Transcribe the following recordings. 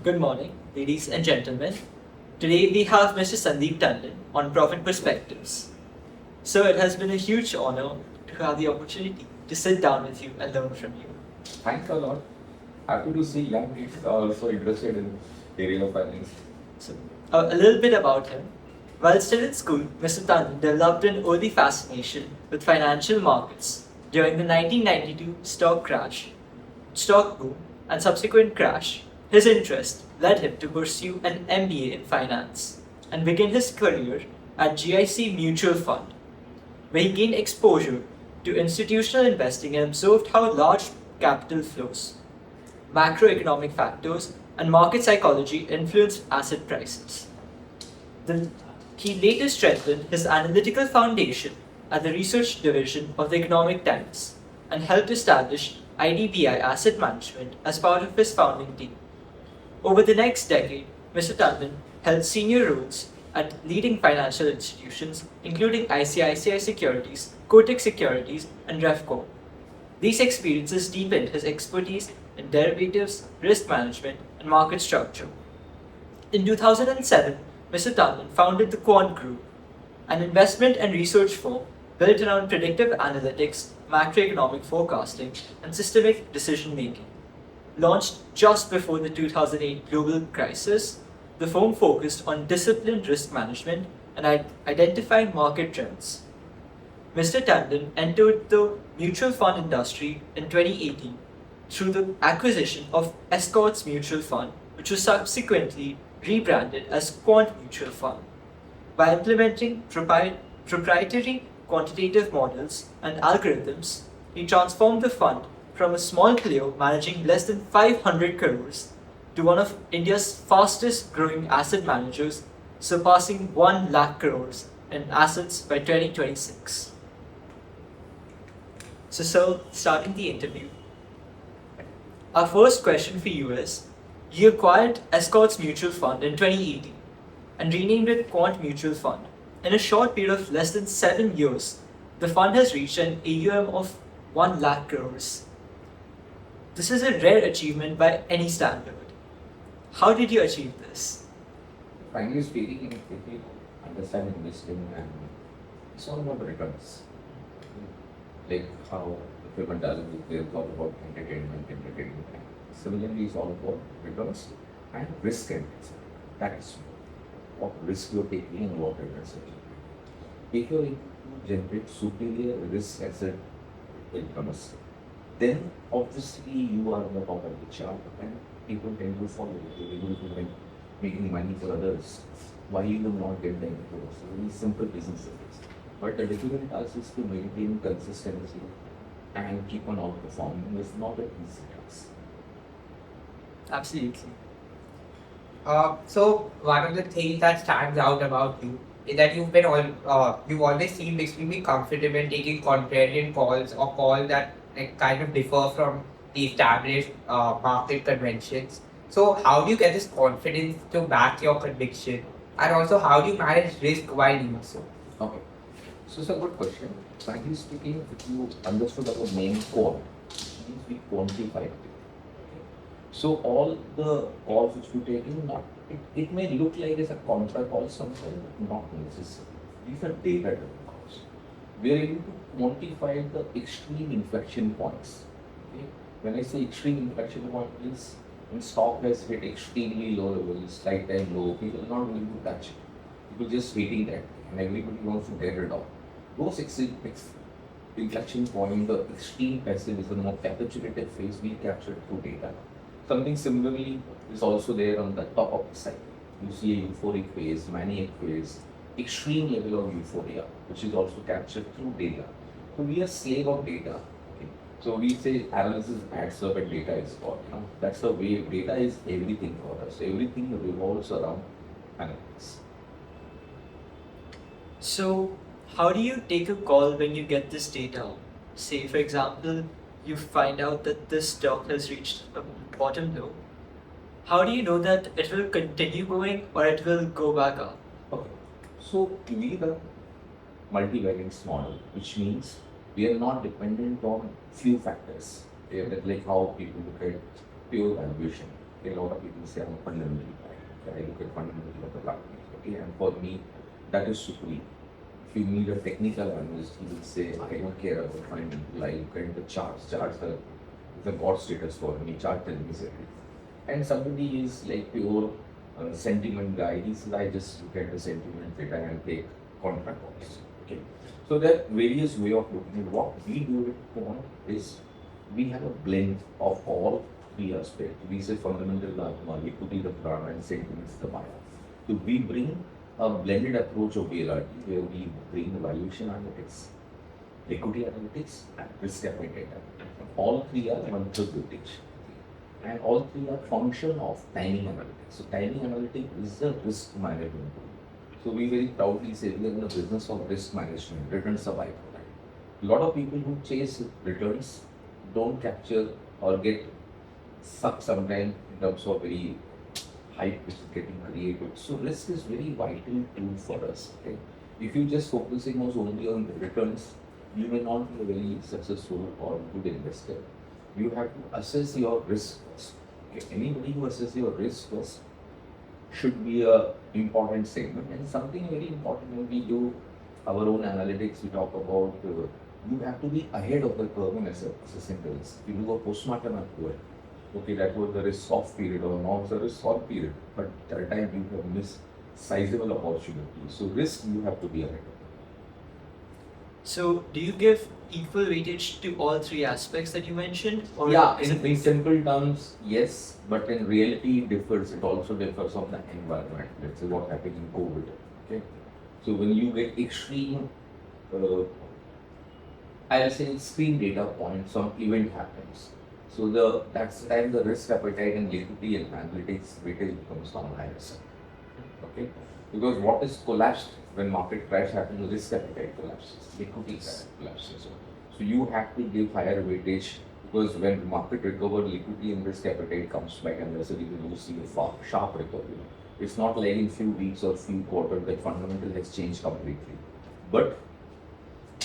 Good morning, ladies and gentlemen. Today we have Mr. Sandeep Tandon on Profit Perspectives. So it has been a huge honor to have the opportunity to sit down with you and learn from you. Thanks a lot. Happy to see young people are also interested in the area of finance. So, a little bit about him. While still in school, Mr. Tandon developed an early fascination with financial markets during the 1992 stock boom, and subsequent crash. His interest led him to pursue an MBA in finance and begin his career at GIC Mutual Fund, where he gained exposure to institutional investing and observed how large capital flows, macroeconomic factors, and market psychology influence asset prices. The, he later strengthened his analytical foundation at the research division of the Economic Times and helped establish IDBI Asset Management as part of his founding team. Over the next decade, Mr. Tandon held senior roles at leading financial institutions including ICICI Securities, Kotak Securities, and RefCo. These experiences deepened his expertise in derivatives, risk management, and market structure. In 2007, Mr. Tandon founded the Quant Group, an investment and research firm built around predictive analytics, macroeconomic forecasting, and systemic decision making. Launched just before the 2008 global crisis, the firm focused on disciplined risk management and identifying market trends. Mr. Tandon entered the mutual fund industry in 2018 through the acquisition of S2E03 Mutual Fund, which was subsequently rebranded as Quant Mutual Fund. By implementing proprietary quantitative models and algorithms, he transformed the fund from a small player managing less than 500 crores to one of India's fastest growing asset managers, surpassing 1 lakh crores in assets by 2026. So, starting the interview, our first question for you is: you acquired Escorts Mutual Fund in 2018 and renamed it Quant Mutual Fund. In a short period of less than 7 years, the fund has reached an AUM of 1 lakh crores. This is a rare achievement by any standard. How did you achieve this? Frankly speaking, if you understand investing and it's all about returns. Like how the people does it, they talk about entertainment. Similarly, it's all about returns and risk and risk. That is what risk you're taking and what returns you're taking. If you're able to generate superior risk asset incomes, then obviously you are on the top of the chart and people tend to follow you. You're able to make making money for others. Why you will not get them to us? Very simple business it is. But the difficult task is to maintain consistency and keep on outperforming. It's not an easy task. Absolutely. So one of the things that stands out about you is that you've always seemed extremely comfortable taking contrarian calls or calls that kind of differ from the established market conventions. So how do you get this confidence to back your conviction, and also how do you manage risk while doing so? Okay. So it's a good question. Frankly speaking, if you understood our main core, it means we quantify it. So all the calls which we take in, it may look like it's a contra call sometimes, but not necessarily. These are data driven calls. We are able to quantify the extreme inflection points. Okay? When I say extreme inflection point is when stock has hit extremely low levels, right time low, people are not willing to touch it. People just waiting that and everybody wants to get it off. Those inflection point, the extreme pessimism or capitulative phase, we capture through data. Something similarly is also there on the top of the cycle. You see a euphoric phase, maniac phase, extreme level of euphoria, which is also captured through data. So we are slave of data. Okay? So we say analysis adds up and data is God. That's the way data is everything for us. Everything revolves around analytics. So, how do you take a call when you get this data? Say, for example, you find out that this stock has reached a bottom low. How do you know that it will continue going or it will go back up? Okay. So we the multivariance model, which means we are not dependent on few factors. Like how people look at pure valuation. Okay, a lot of people say I'm a fundamental guy. I look at fundamental of the company. Okay, and for me, that is supreme. If you meet a technical analyst, he will say, I don't care about fundamental. I look at the charts. Charts are the god status for me. Chart tells me everything. And somebody is like pure sentiment guy. He says, I just look at the sentiment data and take contract calls. Okay. So there are various way of looking at what we do at Quant is we have a blend of all three aspects. We say fundamental equity, the prana, and sentiments, the maya. So we bring a blended approach of VLRT where we bring valuation analytics, equity analytics, and risk appetite. All three are one-third weightage. And all three are function of timing analytics. So timing analytics is the risk management tool. So we very proudly say we are in the business of risk management. Returns are byproduct. A lot of people who chase returns don't capture or get sucked sometimes in terms of very hype which is getting created. So risk is very vital tool for us. Okay? If you just focusing only on the returns, you may not be a very successful or good investor. You have to assess your risk first. Okay? Anybody who assesses your risk first should be a important segment. And something very important when we do our own analytics, we talk about you have to be ahead of the curve in assessing the risk. If you do a postmortem approach, okay, that was the risk off period or now it's a risk on period, but that time you have missed sizable opportunity. So risk you have to be ahead of. So, do you give equal weightage to all three aspects that you mentioned? Or Yeah, is in simple terms, yes, but in reality it differs. It also differs on the environment. Let's say what happened in COVID. Okay, so when you get extreme, I'll say extreme data points, some event happens. So that's the time the risk appetite and liquidity and analytics weightage becomes on higher side. Okay, because what is collapsed when market crash happens, risk appetite collapses, liquidity collapses. So you have to give higher weightage because when market recover, liquidity and risk appetite comes back, and that's the reason you see a sharp recovery. It's not like in few weeks or few quarters that fundamental has changed completely, but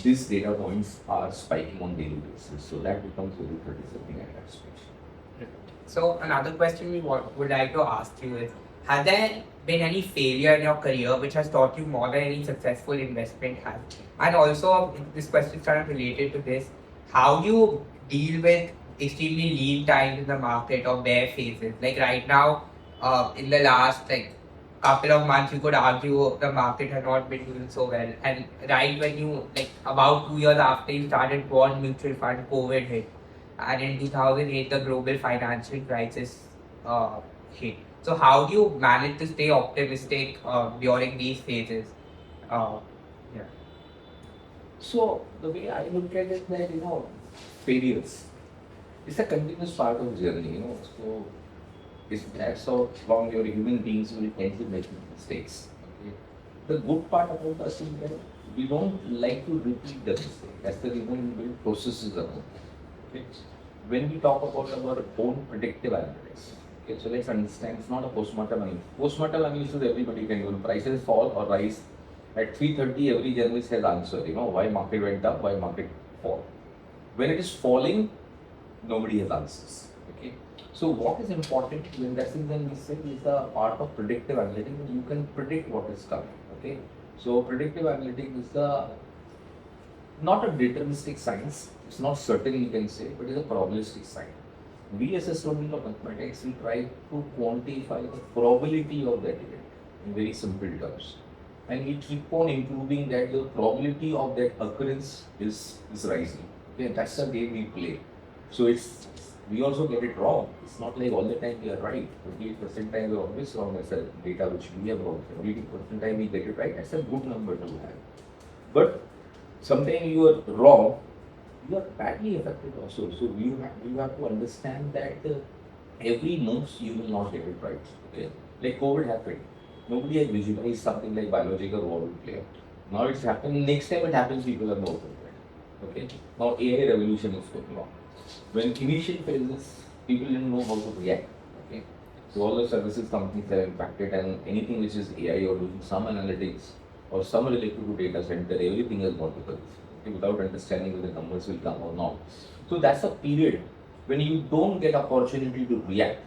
these data points are spiking on daily basis, so that becomes very critical at that stage. So another question we would like to ask you is, has there been any failure in your career which has taught you more than any successful investment has? And also, this question is kind of related to this, how do you deal with extremely lean times in the market or bear phases? Like right now, in the last couple of months, you could argue the market has not been doing so well. And right when you, about 2 years after you started Quant Mutual Fund, COVID hit. And in 2008, the global financial crisis hit. So how do you manage to stay optimistic during these phases? Yeah. So the way I look at it, that failures, it's a continuous part of the journey. So it's that's how long you're human beings will tend to make mistakes. Okay? The good part about us is that we don't like to repeat the mistake. That's the reason we build processes around it. Okay? When we talk about our own predictive analytics, okay, so let's understand it's not a postmortem analysis. Postmortem analysis everybody can do. Prices fall or rise at 3:30. Every journalist has answer. Why market went up, why market fall. When it is falling, nobody has answers. Okay. So what is important when that's when we say is the part of predictive analytics. You can predict what is coming. Okay. So predictive analytics is not a deterministic science. It's not certain you can say, but it's a probabilistic science. We as a student of mathematics, we try to quantify the probability of that event in very simple terms. And we keep on improving that the probability of that occurrence is rising. Okay, that's the game we play. So we also get it wrong. It's not like all the time we are right. 28% time we are always wrong as a data which we have wrong. 80% time we get it right. That's a good number to have. But sometimes you are wrong, you are badly affected also. So you have to understand that every move you will not get it right. Okay? Like COVID happened. Nobody has visualized something like biological war will play out. Now it's happening. Next time it happens, people are more prepared. Okay. Now AI revolution is going on. When initial phases, people didn't know how to react. Okay. So all the services companies are impacted, and anything which is AI or doing some analytics or some related to data center, everything has gone to the okay, without understanding whether the numbers will come or not. So that's a period when you don't get opportunity to react.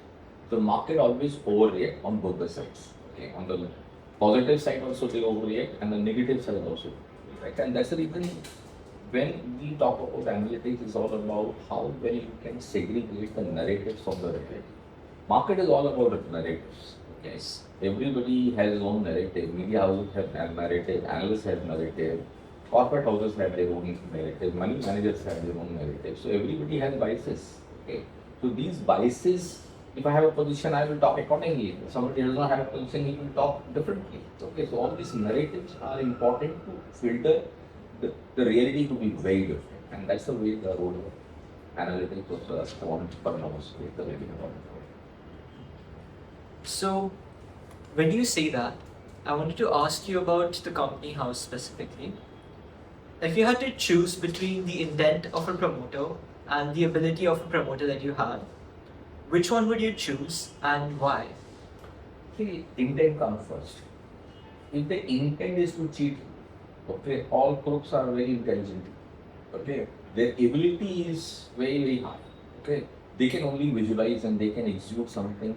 the market always overreact on both the sides. Okay, on the positive side also they overreact, and the negative side also. Right, and that's the reason when we talk about analytics, it's all about how well you can segregate the narratives from the reality. Market is all about narratives. Yes. Everybody has his own narrative. Media houses have a narrative, analysts have narrative, corporate houses have their own narrative, money managers have their own narrative. So everybody has biases. Okay. So these biases, if I have a position, I will talk accordingly. If somebody does not have a position, he will talk differently. Okay. So all these narratives are important to filter the reality to be very different. And that's the way the role of analytics was quant was the very important. So, when you say that, I wanted to ask you about the company house specifically. If you had to choose between the intent of a promoter and the ability of a promoter that you had, which one would you choose and why? See, intent comes first. If the intent is to cheat, okay, all crooks are very intelligent. Okay, their ability is very, very high. Okay, they can only visualize and they can execute something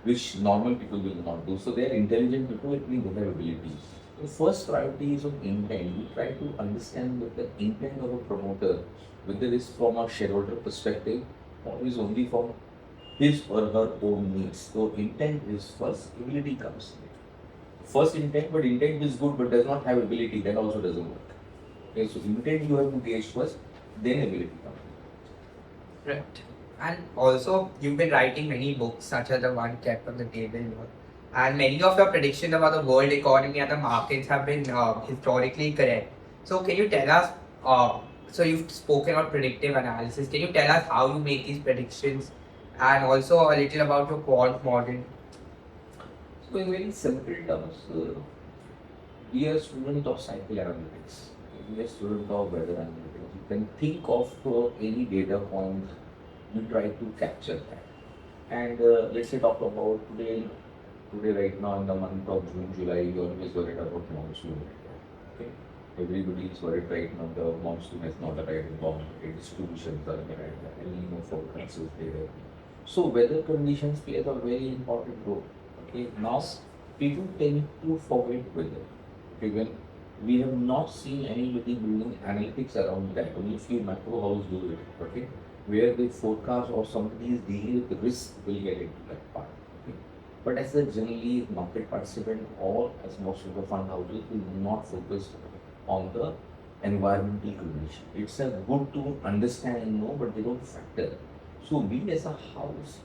which normal people will not do. So they are intelligent people, it means they have abilities. The first priority is on intent. We try to understand that the intent of a promoter, whether it's from a shareholder perspective or is only from his or her own needs. So intent is first, ability comes. First intent, but intent is good but does not have ability, that also doesn't work. Okay, so intent you have to gauge first, then ability comes. Right. And also, you've been writing many books, such as the one kept on the table here. And many of your predictions about the world economy and the markets have been historically correct. So, can you tell us? So, you've spoken about predictive analysis. Can you tell us how you make these predictions, and also a little about your quant model? So, in very simple terms, we are students of cycle analytics. We are students of weather analytics. You can think of any data point, you try to capture that. And let's say talk about today right now in the month of June, July, you always worried about monsoon. Okay, everybody is worried right now. The monsoon has not arrived in Bombay. Distributions are there. El Nino forecast is there. So weather conditions play a very important role. Okay, now people tend to forget weather. Okay, when we have not seen anybody doing analytics around that. Only few macro houses do it. Okay, where the forecast or somebody is dealing with risk will get into that part. Okay. But as a generally market participant or as most of the fund houses will not focus on the environmental condition. It's a good to understand and know, but they don't factor. So we as a house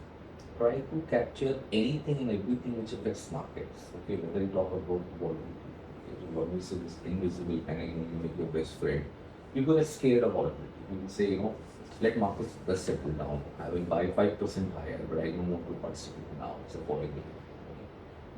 try to capture anything and everything which affects markets. Okay, whether you talk about volatility, volatility is invisible and you make your best friend. People are scared of volatility. People say, let markets just settle down. I will buy 5% higher, but I don't want to participate now. It's a volatility.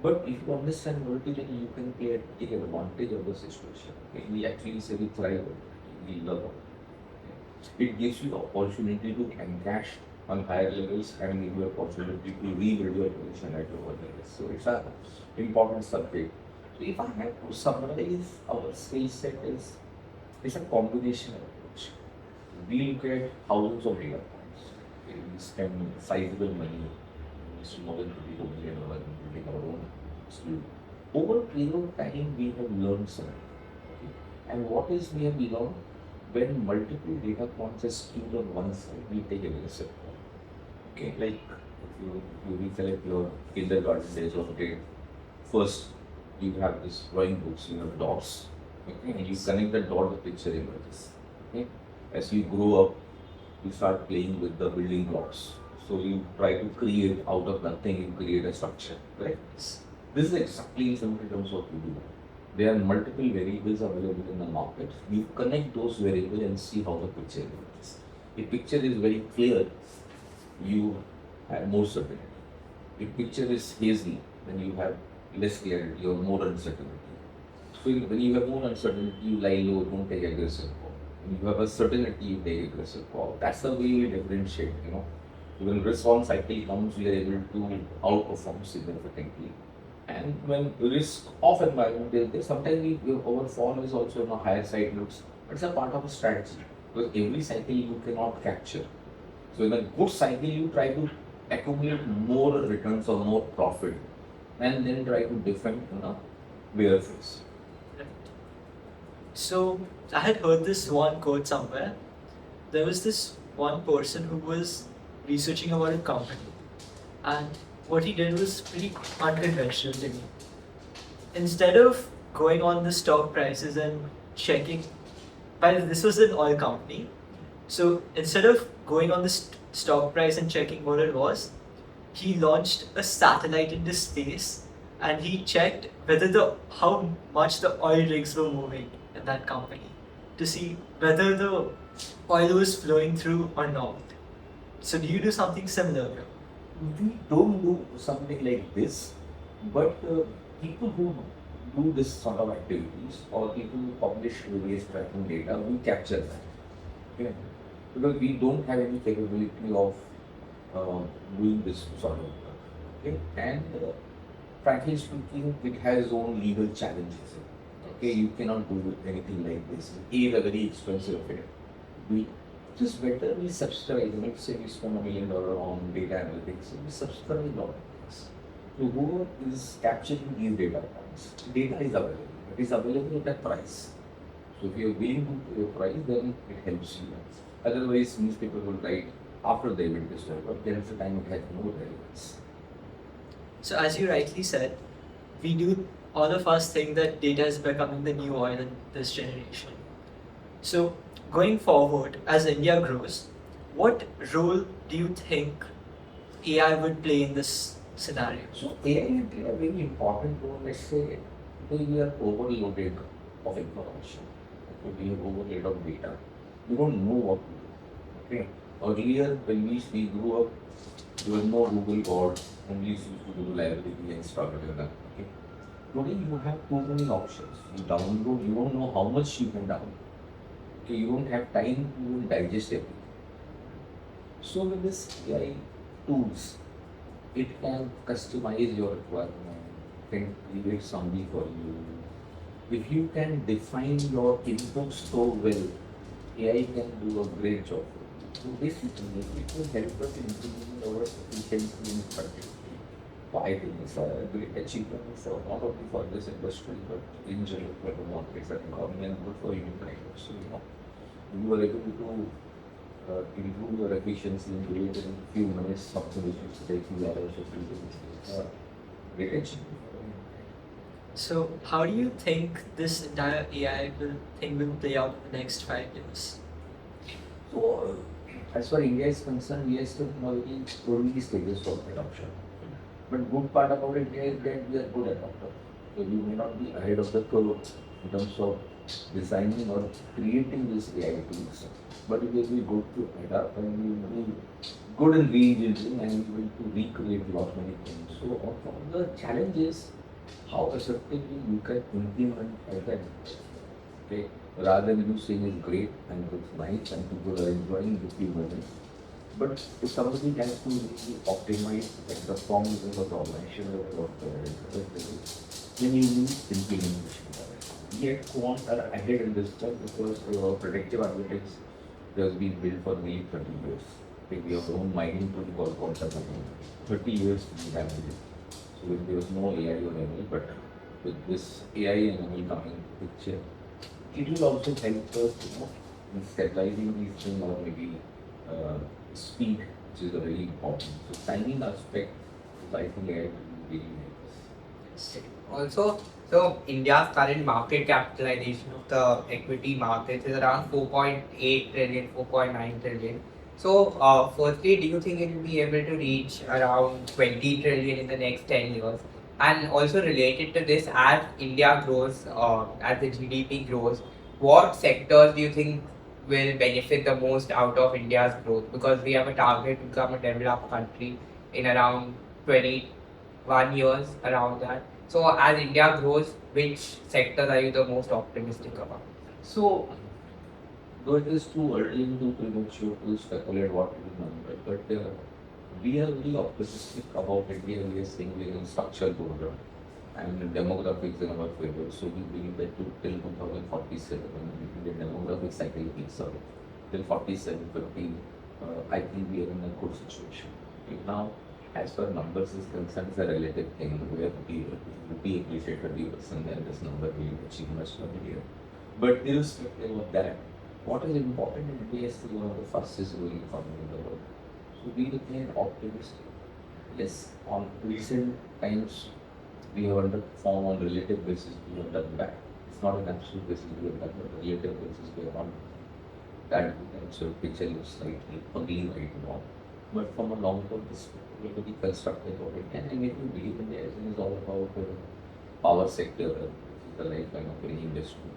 But if you understand volatility, you can take advantage of the situation. Okay? We actually say we thrive on it. We love it. It gives you the opportunity to encash on higher levels and give you opportunity to rebuild your position at lower levels. So it's an important subject. So if I have to summarize our skill set is it's a combination approach. We look at thousands of data points. Okay, we spend sizable money. It's more than $20 million building our own skill. Over a period of time, we have learned something. Okay? And what is we have learned? When multiple data points are skewed on one side, we take aggressive call. Okay, like if you recollect your kindergarten days of okay, first you have this drawing books, you have dots. Okay, and you connect the dot, the picture emerges. Okay, as you grow up, you start playing with the building blocks. So you try to create out of nothing, you create a structure. Right? This is exactly in simple terms what we do. There are multiple variables available in the market. You connect those variables and see how the picture emerges. If picture is very clear, you have more certainty. If picture is hazy, then you have less clarity or more uncertainty. So when you have more uncertainty, you lie low, don't take aggressive call. When you have a certainty, you take aggressive call. That's the way we differentiate, When risk on cycle comes, we are able to outperform significantly. And when risk of environment is there, sometimes our fall is also on a higher side looks, but it's a part of a strategy. Because every cycle you cannot capture. So in a good cycle, you try to accumulate more returns or more profit and then try to defend in a bear phase. Right. So I had heard this one quote somewhere. There was this one person who was researching about a company, and what he did was pretty unconventional to me. Instead of going on the stock prices and checking, but this was an oil company, so instead of going on the stock price and checking what it was, he launched a satellite into space and he checked whether the how much the oil rigs were moving in that company to see whether the oil was flowing through or not. So do you do something similar? We don't do something like this, but people who do this sort of activities or people who publish various tracking data, we capture that. Okay? Because we don't have any capability of doing this sort of work. Okay? And frankly speaking, it has its own legal challenges. Okay, you cannot do anything like this. A, the very expensive affair. B, it is better we subscribe. Let's say we spend $1 million on data analytics, we subscribe all of this. So whoever is capturing these data points, data is available. It is available at a price. So if you are willing to pay a price, then it helps you. Otherwise, newspaper will write after the event is over, there is a time it has no relevance. So as you rightly said, we do all of us think that data is becoming the new oil in this generation. So going forward, as India grows, what role do you think AI would play in this scenario? So AI will play a very important role. Let's say we are overloaded of information. Okay, we are overloaded of data. We don't know what to do. Okay. Earlier, when we grew up, there was no Google or only used to do library and stuff like that. Okay. Today you have too many options. You download, you don't know how much you can download. Okay, you don't have time to even digest everything. So with this AI tools, it can customize your requirement, can create something for you. If you can define your inputs so well, AI can do a great job. So basically, it will help us in improving our efficiency and productivity. So I think it's a great achievement for not only for this industry, but in general for the markets and economy and good for human kind. So, you are able to improve your efficiency and do it in a few minutes, something which used to take you hours or 3 days. Great achievement. So how do you think this entire AI thing will play out in the next 5 years? So, as far as India is concerned, we are still in a very early stages of adoption. But good part about India is that we are good adopters. So we may not be ahead of the curve in terms of designing or creating these AI tools, but we will be good to adapt and we will be good in re-engineering and we will to recreate lot many things. So on the challenge is how effectively you can implement them. Okay, rather than you saying it's great and it's nice and people are enjoying the few minutes. But if somebody has to really optimize like the formulas of the organization or then you need implementation. We at Quant are ahead in this stuff because predictive analytics has been built for nearly 30 years. Like we have our own mining tool called Quantum. 30 years we have it. So there was no AI or ML, but with this AI and ML coming picture, it will also help us, in stabilizing these things or maybe speed, which is a very important. So timing aspect, I think AI will really help us. Also, so India's current market capitalization of the equity markets is around 4.8 trillion, 4.9 trillion. So, firstly, do you think it will be able to reach around 20 trillion in the next 10 years? And also related to this, as India grows, as the GDP grows, what sectors do you think will benefit the most out of India's growth? Because we have a target to become a developed country in around 21 years, around that. So as India grows, which sectors are you the most optimistic about? So, though it is too early and too premature to speculate what will be number, but we are very optimistic about India. We are seeing we are in structural program and demographics in our favor. So we believe that till 2047, when the demographic cycle peaks out, till 47, 50, I think we are in a good situation. Now, as far numbers is concerned, it's a relative thing. Where we appreciate 30%, then this number will achieve much earlier. But irrespective of that, what is important in India is one of the fastest growing economy in the world. So we remain optimistic. Yes, on recent times, we have underperformed on relative basis, we have done bad. It's not an absolute basis, we have done, but on relative basis, we have not that so picture looks slightly ugly right now. But from a long-term perspective, we have to be constructive of it. And if you believe in it is all about power sector, which is the lifeline of any industry.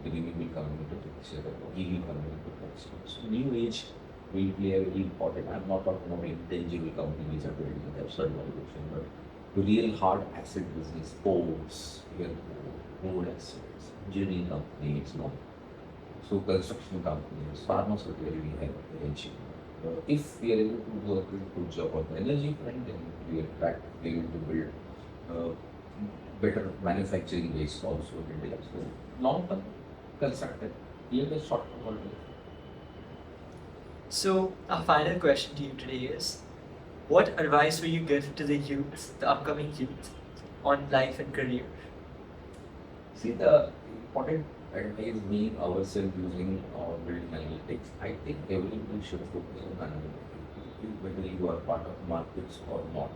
Green will come into picture, EV coming into picture. So new age will play a very important. I'm not talking about intangible companies are building absurd valuation, but the real hard asset business, ports, road assets, engineering companies, no. So construction companies, pharmaceutical we have potential. If we are able to do a good job on the energy front, then we are in fact able to build better manufacturing base also in India. So long term constructed, even the short term also. So, our final question to you today is, what advice will you give to the youth, the upcoming youth, on life and career? See, the important advice being ourselves using or building analytics, I think everybody should focus on analytics, whether you are part of markets or not.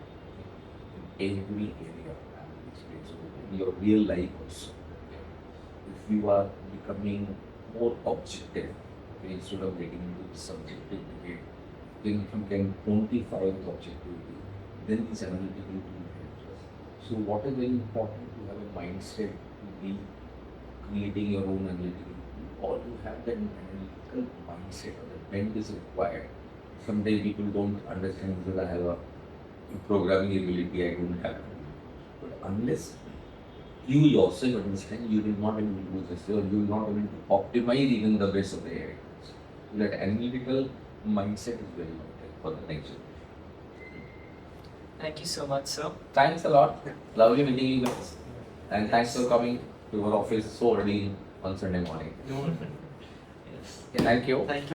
In every area of analytics, so in your real life also. If you are becoming more objective, instead of getting into the subjective debate, then you can quantify the objectivity, then this analytical tool helps us. So what is very important to have a mindset to be creating your own analytical tool, or to have that analytical mindset or the bent is required. Sometimes people don't understand because I have a programming ability, I don't have it. But unless you yourself understand, you will not able to do this, or you will not able to optimize even the best of the AI. So that analytical mindset is very important for the next generation. Thank you so much, sir. Thanks a lot. Lovely meeting you guys. And thanks for coming to our office so early on Sunday morning. Yes. Thank you. Thank you.